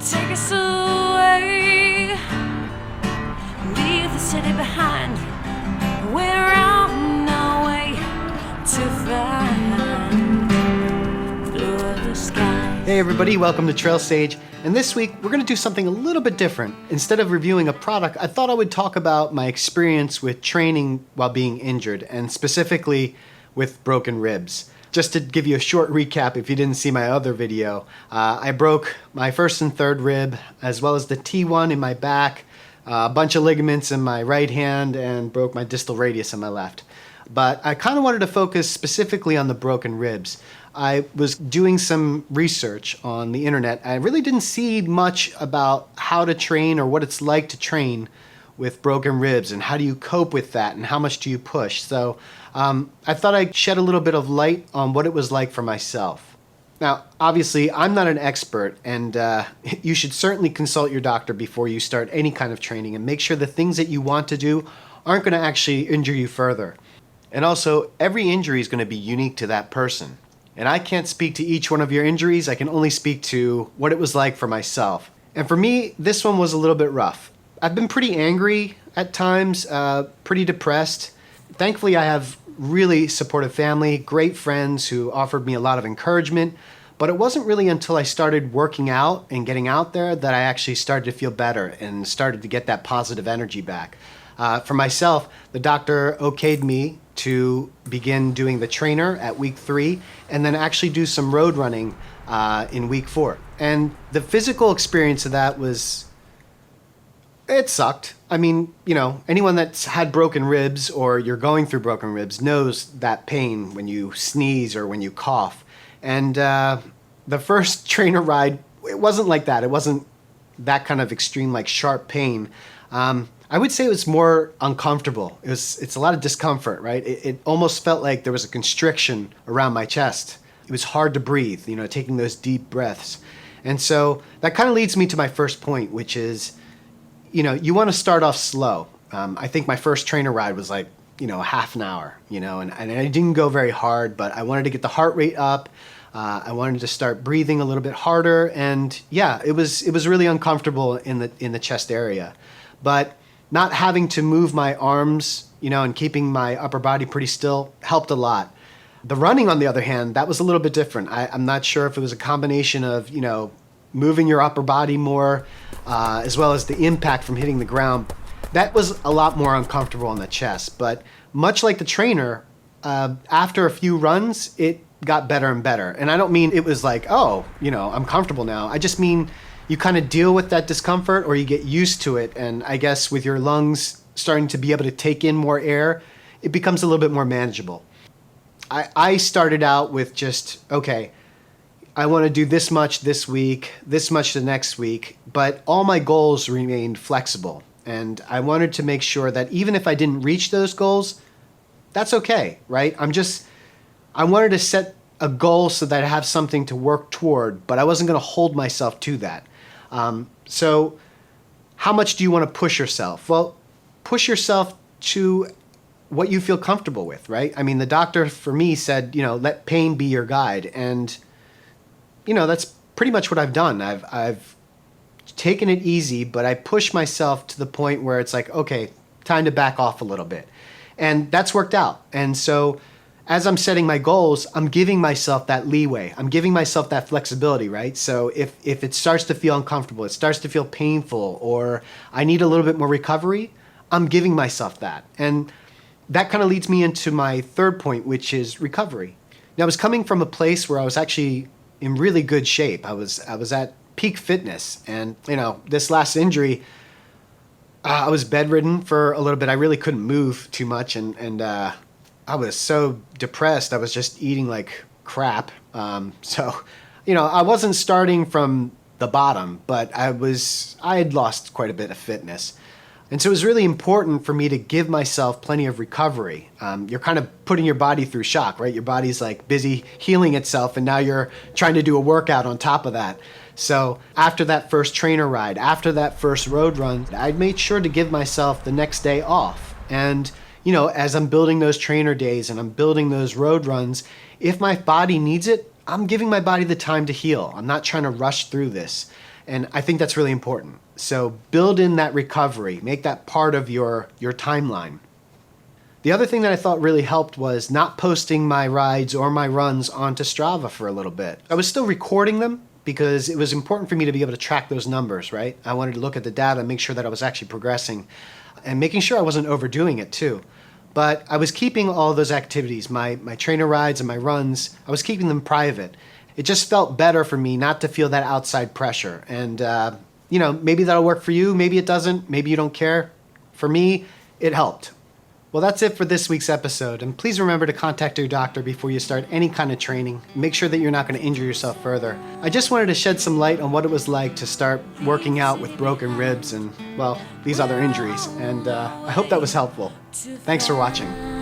Take us away, leave the city behind. We're on our way to find blue the sky. Hey everybody, welcome to Trail Sage. And this week we're going to do something a little bit different. Instead of reviewing a product, I thought I would talk about my experience with training while being injured, and specifically with broken ribs. Just to give you a short recap, if you didn't see my other video, I broke my first and third rib, as well as the T1 in my back, a bunch of ligaments in my right hand, and broke my distal radius in my left. But I kind of wanted to focus specifically on the broken ribs. I was doing some research on the internet. I really didn't see much about how to train or what it's like to train with broken ribs and how do you cope with that and how much do you push. So I thought I'd shed a little bit of light on what it was like for myself. Now, obviously, I'm not an expert, and you should certainly consult your doctor before you start any kind of training and make sure the things that you want to do aren't going to actually injure you further. And also, every injury is going to be unique to that person. And I can't speak to each one of your injuries. I can only speak to what it was like for myself. And for me, this one was a little bit rough. I've been pretty angry at times, pretty depressed. Thankfully, I have really supportive family, great friends who offered me a lot of encouragement. But it wasn't really until I started working out and getting out there that I actually started to feel better and started to get that positive energy back. For myself, the doctor okayed me to begin doing the trainer at week 3 and then actually do some road running in week 4. And the physical experience of that it sucked. I mean, you know, anyone that's had broken ribs or you're going through broken ribs knows that pain when you sneeze or when you cough. And the first trainer ride, it wasn't like that. It wasn't that kind of extreme, like sharp pain. I would say it was more uncomfortable. It's a lot of discomfort, right? It almost felt like there was a constriction around my chest. It was hard to breathe, you know, taking those deep breaths. And so that kind of leads me to my first point, which is, you know, you want to start off slow. I think my first trainer ride was like, you know, half an hour, you know, and I didn't go very hard, but I wanted to get the heart rate up. I wanted to start breathing a little bit harder. And yeah, it was really uncomfortable in the chest area. But not having to move my arms, you know, and keeping my upper body pretty still helped a lot. The running, on the other hand, that was a little bit different. I'm not sure if it was a combination of, you know, moving your upper body more, as well as the impact from hitting the ground. That was a lot more uncomfortable on the chest. But much like the trainer, after a few runs, it got better and better. And I don't mean it was like, oh, you know, I'm comfortable now. I just mean you kind of deal with that discomfort or you get used to it. And I guess with your lungs starting to be able to take in more air, it becomes a little bit more manageable. I started out with just, okay, I want to do this much this week, this much the next week, but all my goals remained flexible. And I wanted to make sure that even if I didn't reach those goals, that's okay, right? I wanted to set a goal so that I have something to work toward, but I wasn't going to hold myself to that. So how much do you want to push yourself? Well, push yourself to what you feel comfortable with, right? I mean, the doctor for me said, you know, let pain be your guide. And, you know, that's pretty much what I've done. I've taken it easy, but I push myself to the point where it's like, okay, time to back off a little bit. And that's worked out. And so as I'm setting my goals, I'm giving myself that leeway. I'm giving myself that flexibility, right? So if it starts to feel uncomfortable, it starts to feel painful, or I need a little bit more recovery, I'm giving myself that. And that kind of leads me into my third point, which is recovery. Now, I was coming from a place where I was actually in really good shape. I was at peak fitness. And, you know, this last injury, I was bedridden for a little bit. I really couldn't move too much. And I was so depressed. I was just eating like crap. So, you know, I wasn't starting from the bottom, but I had lost quite a bit of fitness. And so it was really important for me to give myself plenty of recovery. You're kind of putting your body through shock, right? Your body's like busy healing itself, and now you're trying to do a workout on top of that. So after that first trainer ride, after that first road run, I made sure to give myself the next day off. And, you know, as I'm building those trainer days and I'm building those road runs, if my body needs it, I'm giving my body the time to heal. I'm not trying to rush through this. And I think that's really important. So build in that recovery, make that part of your timeline. The other thing that I thought really helped was not posting my rides or my runs onto Strava for a little bit. I was still recording them because it was important for me to be able to track those numbers, right? I wanted to look at the data and make sure that I was actually progressing and making sure I wasn't overdoing it too. But I was keeping all those activities, my trainer rides and my runs, I was keeping them private. It just felt better for me not to feel that outside pressure. And, maybe that'll work for you. Maybe it doesn't. Maybe you don't care. For me, it helped. Well, that's it for this week's episode. And please remember to contact your doctor before you start any kind of training. Make sure that you're not going to injure yourself further. I just wanted to shed some light on what it was like to start working out with broken ribs and, well, these other injuries. And I hope that was helpful. Thanks for watching.